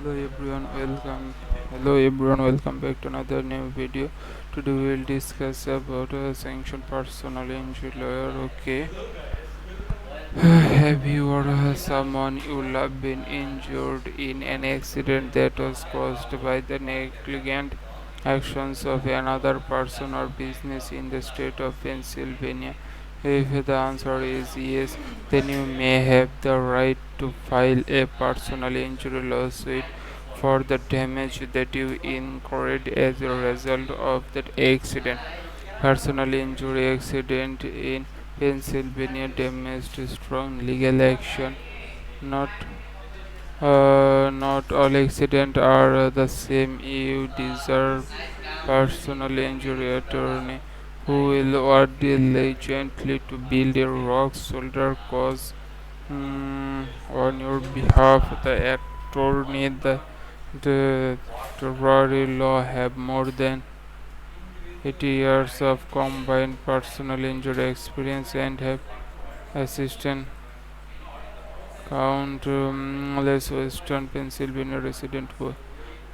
Hello everyone, welcome back to another new video. Today we will discuss about a sanctioned personal injury lawyer. Okay. Have you or someone you love been injured in an accident that was caused by the negligent actions of another person or business in the state of Pennsylvania? If the answer is yes, then you may have the right to file a personal injury lawsuit for the damage that you incurred as a result of that accident. Personal injury accident in Pennsylvania demands strong legal action. Not not all accidents are the same. You deserve personal injury attorney who will work diligently to build a rock solid cause on your behalf. The attorney, the Rory law have more than 80 years of combined personal injury experience and have assisted countless Western Pennsylvania residents who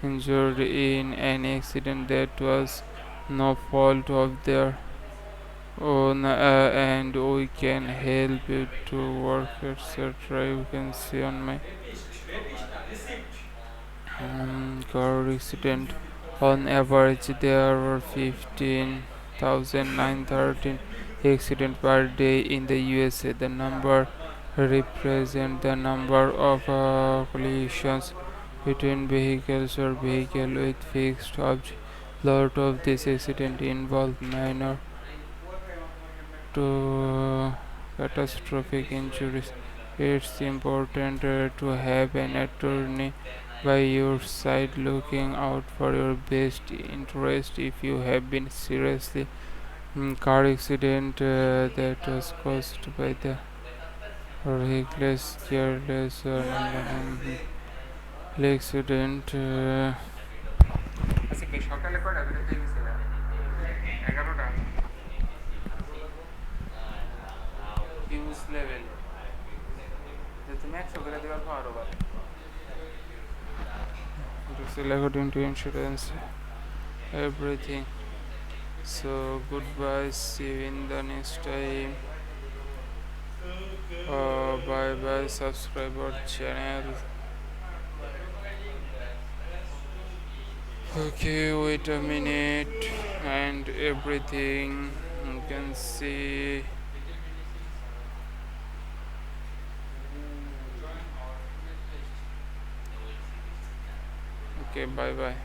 injured in an accident that was no fault of their own, and we can help you to work, etc. You can see on my car accident. On average, there were 15,913 accidents per day in the USA. The number represents the number of collisions between vehicles or vehicles with fixed objects. Lot of these accidents involve minor to catastrophic injuries. It's important to have an attorney by your side looking out for your best interest. If you have been seriously car accident that was caused by the reckless, careless, accident. আচ্ছা কি সকালে কয়টা বেরোতে গেছিলাম 11টা huge level যে তুমি 100 করে দেওয়ার পারো বারে it's according to insurance everything. So goodbye, see you in the next time. Bye bye, subscribe our channel. Okay, wait a minute, and everything you can see. Okay, bye bye.